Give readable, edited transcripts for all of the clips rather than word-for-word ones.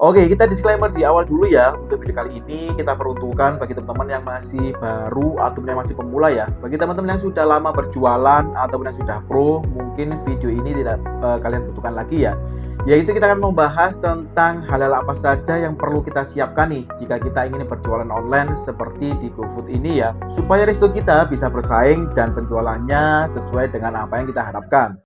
Oke, kita disclaimer di awal dulu ya. Untuk video kali ini kita peruntukkan bagi teman-teman yang masih baru ataupun yang masih pemula ya. Bagi teman-teman yang sudah lama berjualan ataupun yang sudah pro, mungkin video ini tidak kalian butuhkan lagi ya. Yaitu kita akan membahas tentang hal-hal apa saja yang perlu kita siapkan nih jika kita ingin berjualan online seperti di GoFood ini ya, supaya resto kita bisa bersaing dan penjualannya sesuai dengan apa yang kita harapkan.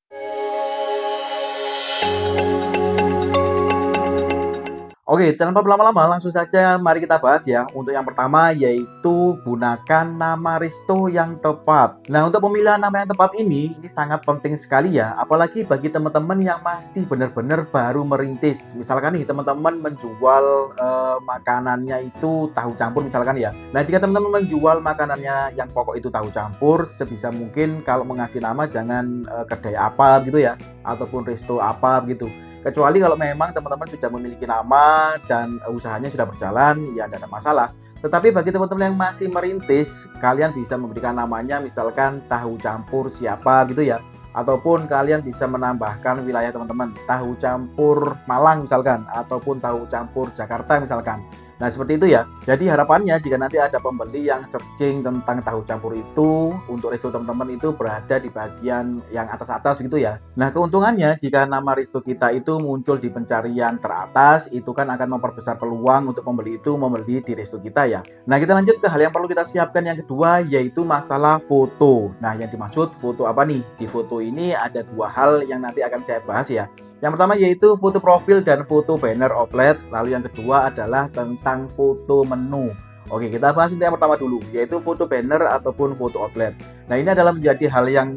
Oke, tanpa berlama-lama langsung saja mari kita bahas ya. Untuk yang pertama yaitu gunakan nama resto yang tepat. Nah, untuk pemilihan nama yang tepat ini sangat penting sekali ya, apalagi bagi teman-teman yang masih benar-benar baru merintis. Misalkan nih teman-teman menjual makanannya itu tahu campur misalkan ya. Nah, jika teman-teman menjual makanannya yang pokok itu tahu campur, sebisa mungkin kalau mengasih nama jangan kedai apa gitu ya, ataupun resto apa gitu. Kecuali kalau memang teman-teman sudah memiliki nama dan usahanya sudah berjalan, ya tidak ada masalah. Tetapi bagi teman-teman yang masih merintis, kalian bisa memberikan namanya misalkan tahu campur siapa gitu ya. Ataupun kalian bisa menambahkan wilayah teman-teman, tahu campur Malang misalkan, ataupun tahu campur Jakarta misalkan. Nah, seperti itu ya. Jadi harapannya jika nanti ada pembeli yang searching tentang tahu campur itu, untuk resto teman-teman itu berada di bagian yang atas-atas gitu ya. Nah, keuntungannya jika nama resto kita itu muncul di pencarian teratas, itu kan akan memperbesar peluang untuk pembeli itu membeli di resto kita ya. Nah, kita lanjut ke hal yang perlu kita siapkan yang kedua, yaitu masalah foto. Nah, yang dimaksud foto apa nih? Di foto ini ada dua hal yang nanti akan saya bahas ya. Yang pertama yaitu foto profil dan foto banner outlet. Lalu yang kedua adalah tentang foto menu. Oke, kita bahas yang pertama dulu, yaitu foto banner ataupun foto outlet. Nah, ini adalah menjadi hal yang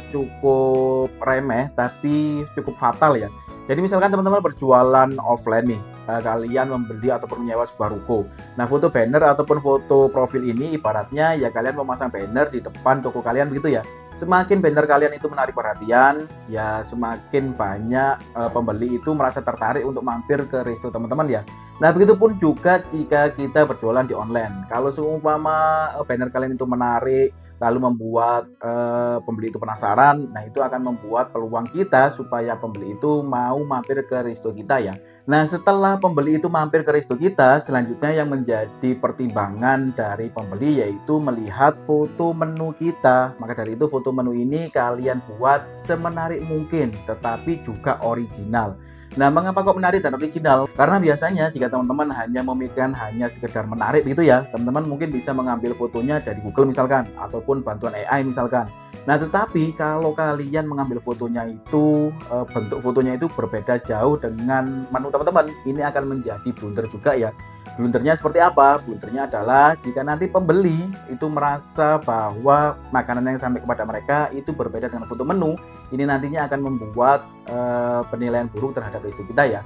cukup remeh tapi cukup fatal ya. Jadi misalkan teman-teman berjualan offline nih, kalian membeli ataupun menyewa sebuah ruko. Nah, foto banner ataupun foto profil ini ibaratnya ya kalian memasang banner di depan toko kalian begitu ya. Semakin banner kalian itu menarik perhatian, ya semakin banyak pembeli itu merasa tertarik untuk mampir ke resto teman-teman ya. Nah, begitupun juga jika kita berjualan di online. Kalau seumpama banner kalian itu menarik, lalu membuat pembeli itu penasaran, nah itu akan membuat peluang kita supaya pembeli itu mau mampir ke resto kita ya. Nah, setelah pembeli itu mampir ke resto kita, selanjutnya yang menjadi pertimbangan dari pembeli yaitu melihat foto menu kita. Maka dari itu foto menu ini kalian buat semenarik mungkin, tetapi juga original. Nah, mengapa kok menarik dan original? Karena biasanya jika teman-teman hanya memikirkan hanya sekedar menarik gitu ya, teman-teman mungkin bisa mengambil fotonya dari Google misalkan, ataupun bantuan AI misalkan. Nah, tetapi kalau kalian mengambil fotonya itu, bentuk fotonya itu berbeda jauh dengan menu teman-teman, ini akan menjadi blunder juga ya. Blundernya seperti apa? Blundernya adalah jika nanti pembeli itu merasa bahwa makanan yang sampai kepada mereka itu berbeda dengan foto menu, ini nantinya akan membuat penilaian buruk terhadap resto kita ya.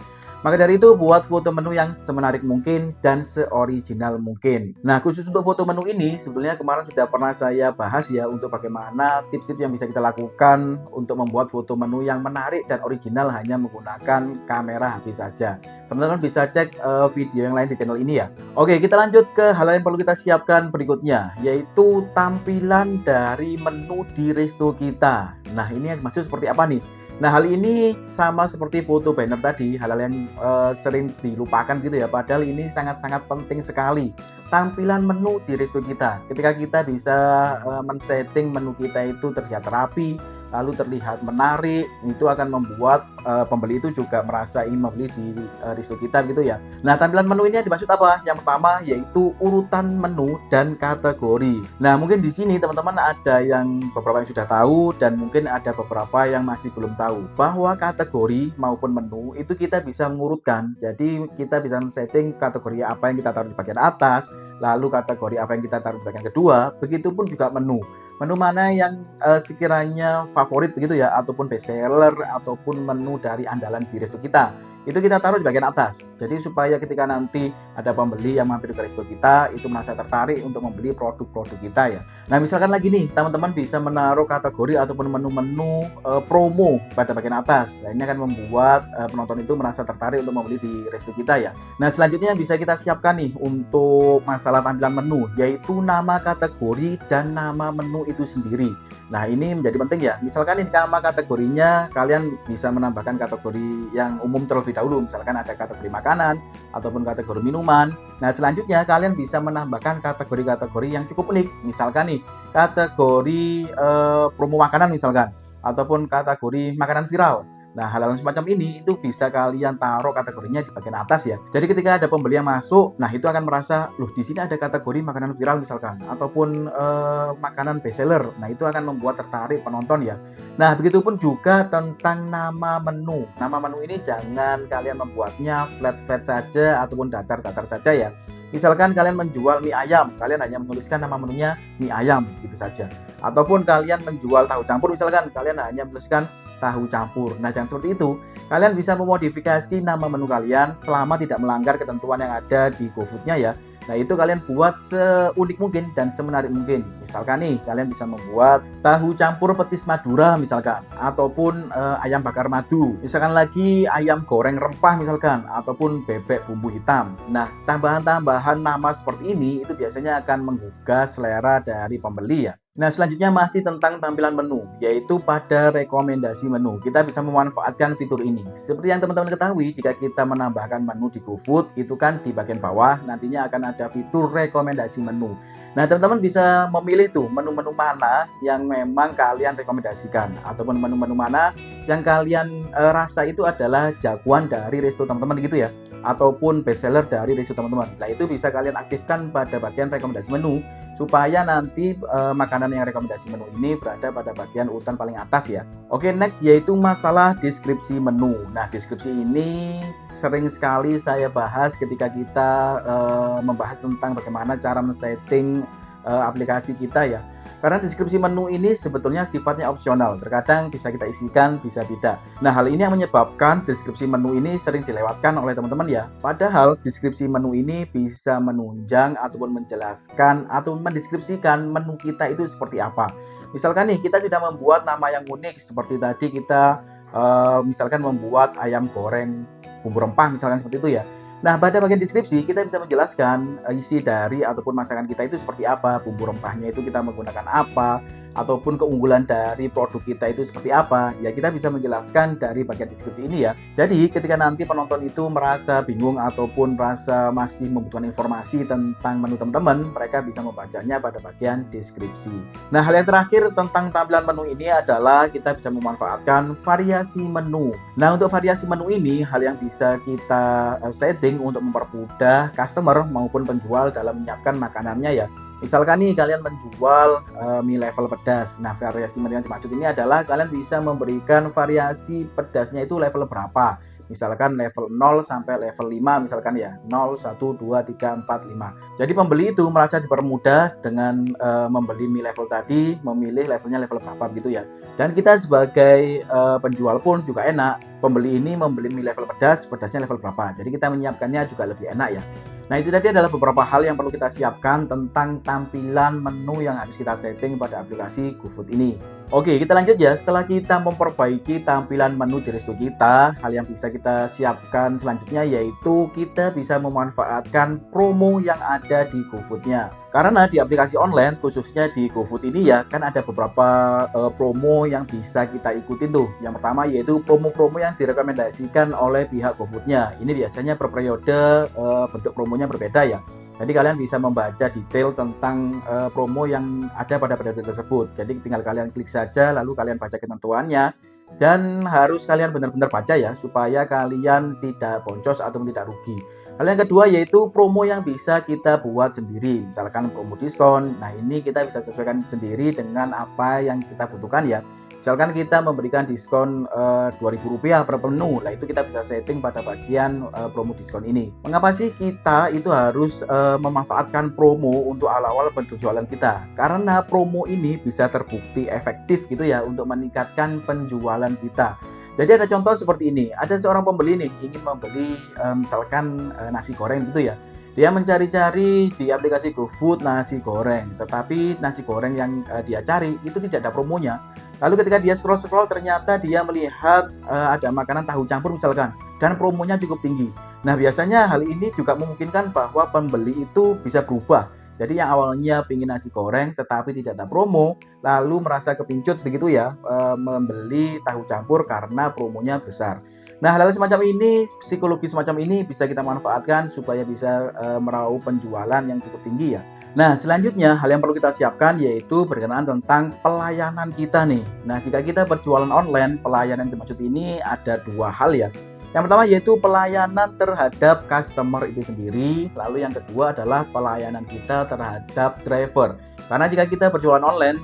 Maka dari itu buat foto menu yang semenarik mungkin dan seoriginal mungkin. Nah, khusus untuk foto menu ini sebenarnya kemarin sudah pernah saya bahas ya, untuk bagaimana tips-tips yang bisa kita lakukan untuk membuat foto menu yang menarik dan original hanya menggunakan kamera HP saja. Teman-teman bisa cek video yang lain di channel ini ya. Oke, kita lanjut ke hal yang perlu kita siapkan berikutnya, yaitu tampilan dari menu di resto kita. Nah, ini maksud seperti apa nih? Nah, hal ini sama seperti foto banner tadi, hal-hal yang sering dilupakan gitu ya, padahal ini sangat-sangat penting sekali. Tampilan menu di resto kita. Ketika kita bisa men-setting menu kita itu terlihat rapi, lalu terlihat menarik, itu akan membuat pembeli itu juga merasa ingin membeli di resto kita gitu ya. Nah, tampilan menu ini dimaksud apa? Yang pertama yaitu urutan menu dan kategori. Nah, mungkin di sini teman-teman ada yang beberapa yang sudah tahu dan mungkin ada beberapa yang masih belum tahu bahwa kategori maupun menu itu kita bisa mengurutkan. Jadi kita bisa men-setting kategori apa yang kita taruh di bagian atas, lalu kategori apa yang kita taruh di bagian kedua, begitupun juga menu. Menu mana yang sekiranya favorit begitu ya, ataupun best seller, ataupun menu dari andalan di resto kita. Itu kita taruh di bagian atas. Jadi supaya ketika nanti ada pembeli yang mampir ke resto kita, itu merasa tertarik untuk membeli produk-produk kita ya. Nah, misalkan lagi nih, teman-teman bisa menaruh kategori ataupun menu-menu promo pada bagian atas. Nah, ini akan membuat penonton itu merasa tertarik untuk membeli di resto kita ya. Nah, selanjutnya yang bisa kita siapkan nih untuk masalah tampilan menu, yaitu nama kategori dan nama menu itu sendiri. Nah, ini menjadi penting ya. Misalkan ini nama kategorinya kalian bisa menambahkan kategori yang umum terlebih dahulu. Misalkan ada kategori makanan ataupun kategori minuman. Nah, selanjutnya kalian bisa menambahkan kategori-kategori yang cukup unik. Misalkan nih, kategori promo makanan misalkan ataupun kategori makanan viral. Nah, hal-hal semacam ini itu bisa kalian taruh kategorinya di bagian atas ya. Jadi ketika ada pembeli yang masuk, nah itu akan merasa, loh di sini ada kategori makanan viral misalkan, ataupun makanan bestseller. Nah itu akan membuat tertarik penonton ya. Nah begitupun juga tentang nama menu. Nama menu ini jangan kalian membuatnya flat-flat saja ataupun datar-datar saja ya. Misalkan kalian menjual mie ayam, kalian hanya menuliskan nama menunya mie ayam gitu saja. Ataupun kalian menjual tahu campur misalkan, kalian hanya menuliskan tahu campur. Nah, jangan seperti itu. Kalian bisa memodifikasi nama menu kalian selama tidak melanggar ketentuan yang ada di GoFood-nya ya. Nah, itu kalian buat seunik mungkin dan semenarik mungkin. Misalkan nih, kalian bisa membuat tahu campur petis Madura misalkan, ataupun ayam bakar madu. Misalkan lagi ayam goreng rempah misalkan, ataupun bebek bumbu hitam. Nah, tambahan-tambahan nama seperti ini itu biasanya akan menggugah selera dari pembeli ya. Nah, selanjutnya masih tentang tampilan menu, yaitu pada rekomendasi menu. Kita bisa memanfaatkan fitur ini. Seperti yang teman-teman ketahui, jika kita menambahkan menu di GoFood, itu kan di bagian bawah nantinya akan ada fitur rekomendasi menu. Nah, teman-teman bisa memilih tuh menu-menu mana yang memang kalian rekomendasikan, ataupun menu-menu mana yang kalian rasa itu adalah jagoan dari resto teman-teman gitu ya, ataupun bestseller dari resto teman-teman. Nah, itu bisa kalian aktifkan pada bagian rekomendasi menu supaya nanti makanan yang rekomendasi menu ini berada pada bagian urutan paling atas ya. Oke, next yaitu masalah deskripsi menu. Nah, deskripsi ini sering sekali saya bahas ketika kita membahas tentang bagaimana cara men-setting aplikasi kita ya. Karena deskripsi menu ini sebetulnya sifatnya opsional, terkadang bisa kita isikan, bisa tidak. Nah, hal ini yang menyebabkan deskripsi menu ini sering dilewatkan oleh teman-teman ya. Padahal deskripsi menu ini bisa menunjang ataupun menjelaskan atau mendeskripsikan menu kita itu seperti apa. Misalkan nih, kita sudah membuat nama yang unik seperti tadi kita misalkan membuat ayam goreng bumbu rempah misalkan seperti itu ya. Nah, pada bagian deskripsi kita bisa menjelaskan isi dari ataupun masakan kita itu seperti apa, bumbu rempahnya itu kita menggunakan apa, ataupun keunggulan dari produk kita itu seperti apa. Ya, kita bisa menjelaskan dari bagian deskripsi ini ya. Jadi, ketika nanti penonton itu merasa bingung ataupun merasa masih membutuhkan informasi tentang menu teman-teman, mereka bisa membacanya pada bagian deskripsi. Nah, hal yang terakhir tentang tampilan menu ini adalah kita bisa memanfaatkan variasi menu. Nah, untuk variasi menu ini, hal yang bisa kita setting untuk mempermudah customer maupun penjual dalam menyiapkan makanannya ya. Misalkan nih kalian menjual mie level pedas. Nah, variasi menu yang dimaksud ini adalah kalian bisa memberikan variasi pedasnya itu level berapa. Misalkan level 0 sampai level 5 misalkan ya. 0, 1, 2, 3, 4, 5. Jadi pembeli itu merasa dipermudah dengan membeli mie level tadi, memilih levelnya level berapa gitu ya. Dan kita sebagai penjual pun juga enak. Pembeli ini membeli mie level pedas, pedasnya level berapa. Jadi kita menyiapkannya juga lebih enak ya. Nah, itu tadi adalah beberapa hal yang perlu kita siapkan tentang tampilan menu yang harus kita setting pada aplikasi GoFood ini. Oke, kita lanjut ya. Setelah kita memperbaiki tampilan menu di resto kita, hal yang bisa kita siapkan selanjutnya yaitu kita bisa memanfaatkan promo yang ada di GoFood-nya. Karena di aplikasi online, khususnya di GoFood ini ya, kan ada beberapa promo yang bisa kita ikutin tuh. Yang pertama yaitu promo-promo yang direkomendasikan oleh pihak GoFood-nya. Ini biasanya per periode bentuk promonya berbeda ya. Jadi kalian bisa membaca detail tentang promo yang ada pada periode tersebut. Jadi tinggal kalian klik saja, lalu kalian baca ketentuannya. Dan harus kalian benar-benar baca ya, supaya kalian tidak boncos atau tidak rugi. Hal yang kedua yaitu promo yang bisa kita buat sendiri. Misalkan promo diskon. Nah, ini kita bisa sesuaikan sendiri dengan apa yang kita butuhkan ya. Misalkan kita memberikan diskon Rp2.000 per menu, nah itu kita bisa setting pada bagian promo diskon ini. Mengapa sih kita itu harus memanfaatkan promo untuk awal-awal penjualan kita? Karena promo ini bisa terbukti efektif gitu ya untuk meningkatkan penjualan kita. Jadi ada contoh seperti ini, ada seorang pembeli nih ingin membeli misalkan nasi goreng gitu ya. Dia mencari-cari di aplikasi GoFood nasi goreng, tetapi nasi goreng yang dia cari itu tidak ada promonya. Lalu ketika dia scroll-scroll ternyata dia melihat ada makanan tahu campur misalkan, dan promonya cukup tinggi. Nah, biasanya hal ini juga memungkinkan bahwa pembeli itu bisa berubah. Jadi yang awalnya pingin nasi goreng tetapi tidak ada promo, lalu merasa kepincut begitu ya, membeli tahu campur karena promonya besar. Nah, hal-hal semacam ini, psikologi semacam ini bisa kita manfaatkan supaya bisa, meraup penjualan yang cukup tinggi ya. Nah, selanjutnya hal yang perlu kita siapkan yaitu berkenaan tentang pelayanan kita nih. Nah, jika kita berjualan online, pelayanan yang dimaksud ini ada 2 hal ya. Yang pertama yaitu pelayanan terhadap customer itu sendiri, lalu yang kedua adalah pelayanan kita terhadap driver. Karena jika kita berjualan online,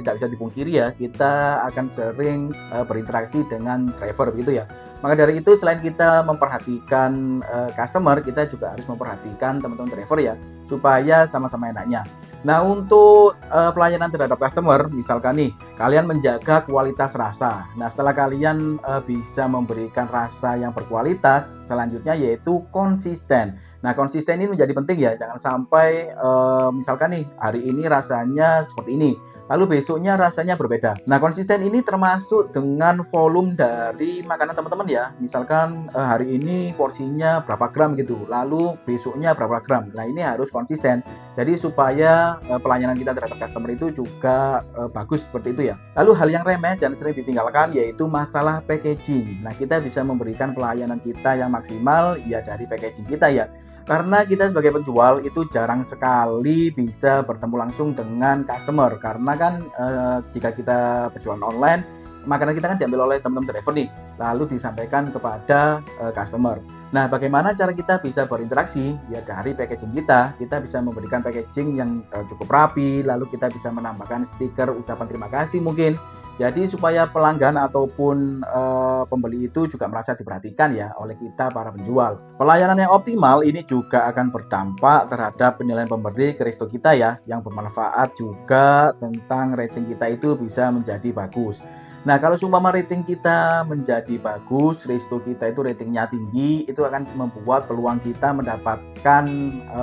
tidak bisa dipungkiri ya, kita akan sering, berinteraksi dengan driver begitu ya. Maka dari itu selain kita memperhatikan, customer, kita juga harus memperhatikan teman-teman driver ya, supaya sama-sama enaknya. Nah untuk, pelayanan terhadap customer, misalkan nih, kalian menjaga kualitas rasa. Nah setelah kalian, bisa memberikan rasa yang berkualitas, selanjutnya yaitu konsisten. Nah konsisten ini menjadi penting ya, jangan sampai, misalkan nih, hari ini rasanya seperti ini, lalu besoknya rasanya berbeda. Nah, konsisten ini termasuk dengan volume dari makanan teman-teman ya. Misalkan hari ini porsinya berapa gram gitu, lalu besoknya berapa gram. Nah, ini harus konsisten. Jadi supaya pelayanan kita terhadap customer itu juga bagus seperti itu ya. Lalu hal yang remeh dan sering ditinggalkan yaitu masalah packaging. Nah, kita bisa memberikan pelayanan kita yang maksimal ya dari packaging kita ya. Karena kita sebagai penjual itu jarang sekali bisa bertemu langsung dengan customer, karena kan, jika kita berjualan online, makanan kita kan diambil oleh teman-teman driver nih, lalu disampaikan kepada, customer. Nah, bagaimana cara kita bisa berinteraksi? Ya dari packaging kita, kita bisa memberikan packaging yang, cukup rapi, lalu kita bisa menambahkan stiker ucapan terima kasih mungkin. Jadi supaya pelanggan ataupun, pembeli itu juga merasa diperhatikan ya oleh kita para penjual. Pelayanan yang optimal ini juga akan berdampak terhadap penilaian pemberi ke resto kita ya, yang bermanfaat juga tentang rating kita itu bisa menjadi bagus. Nah, kalau seumpama rating kita menjadi bagus, resto kita itu ratingnya tinggi, itu akan membuat peluang kita mendapatkan,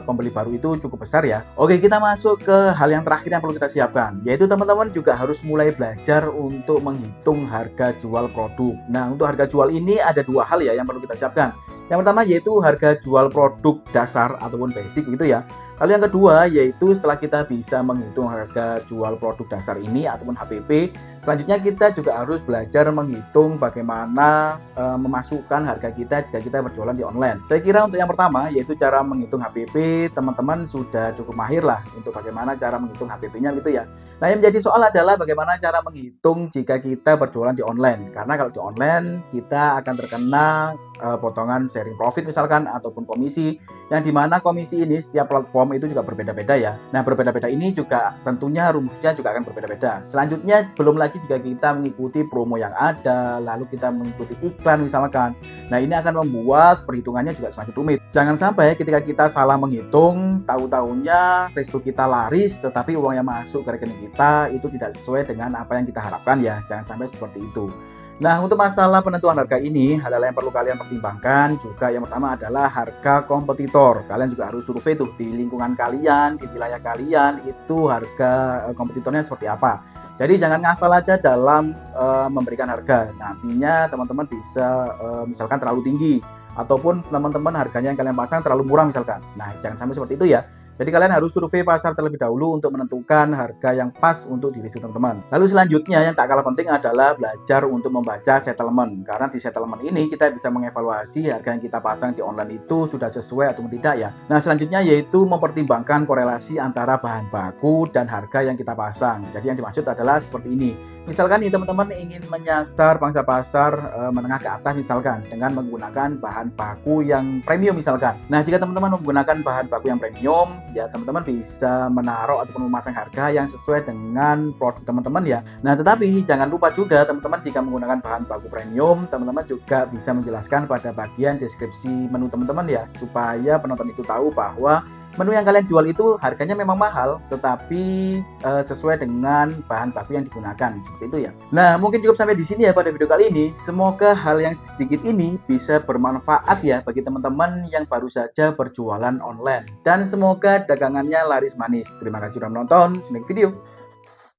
pembeli baru itu cukup besar ya. Oke, kita masuk ke hal yang terakhir yang perlu kita siapkan, yaitu teman-teman juga harus mulai belajar untuk menghitung harga jual produk. Nah, untuk harga jual ini ada 2 hal ya yang perlu kita siapkan. Yang pertama yaitu harga jual produk dasar ataupun basic gitu ya. Lalu yang kedua yaitu setelah kita bisa menghitung harga jual produk dasar ini ataupun HPP, selanjutnya kita juga harus belajar menghitung bagaimana, memasukkan harga kita jika kita berjualan di online. Saya kira untuk yang pertama yaitu cara menghitung HPP, teman-teman sudah cukup mahir lah untuk bagaimana cara menghitung HPP-nya gitu ya. Nah yang menjadi soal adalah bagaimana cara menghitung jika kita berjualan di online. Karena kalau di online kita akan terkena, potongan sharing profit misalkan ataupun komisi, yang dimana komisi ini setiap platform itu juga berbeda-beda ya. Nah berbeda-beda ini juga tentunya rumusnya juga akan berbeda-beda. Selanjutnya belum lagi jika kita mengikuti promo yang ada, lalu kita mengikuti iklan misalkan. Nah ini akan membuat perhitungannya juga semakin rumit. Jangan sampai ketika kita salah menghitung, tahu-tahunya resto kita laris, tetapi uang yang masuk ke rekening kita itu tidak sesuai dengan apa yang kita harapkan ya. Jangan sampai seperti itu. Nah, untuk masalah penentuan harga ini, hal-hal yang perlu kalian pertimbangkan juga yang pertama adalah harga kompetitor. Kalian juga harus survei tuh di lingkungan kalian, di wilayah kalian, itu harga kompetitornya seperti apa. Jadi jangan ngasal aja dalam memberikan harga. Nantinya teman-teman bisa misalkan terlalu tinggi ataupun teman-teman harganya yang kalian pasang terlalu murah misalkan. Nah, jangan sampai seperti itu ya. Jadi kalian harus survei pasar terlebih dahulu untuk menentukan harga yang pas untuk diri teman-teman. Lalu selanjutnya yang tak kalah penting adalah belajar untuk membaca settlement. Karena di settlement ini kita bisa mengevaluasi harga yang kita pasang di online itu sudah sesuai atau tidak ya. Nah selanjutnya yaitu mempertimbangkan korelasi antara bahan baku dan harga yang kita pasang. Jadi yang dimaksud adalah seperti ini. Misalkan nih teman-teman ingin menyasar pangsa pasar menengah ke atas misalkan dengan menggunakan bahan baku yang premium misalkan. Nah jika teman-teman menggunakan bahan baku yang premium, ya teman-teman bisa menaruh ataupun memasang harga yang sesuai dengan produk teman-teman ya. Nah tetapi jangan lupa juga teman-teman jika menggunakan bahan baku premium, teman-teman juga bisa menjelaskan pada bagian deskripsi menu teman-teman ya, supaya penonton itu tahu bahwa menu yang kalian jual itu harganya memang mahal, tetapi sesuai dengan bahan baku yang digunakan, seperti itu ya. Nah, mungkin cukup sampai di sini ya pada video kali ini. Semoga hal yang sedikit ini bisa bermanfaat ya bagi teman-teman yang baru saja berjualan online. Dan semoga dagangannya laris manis. Terima kasih sudah menonton. See you next video.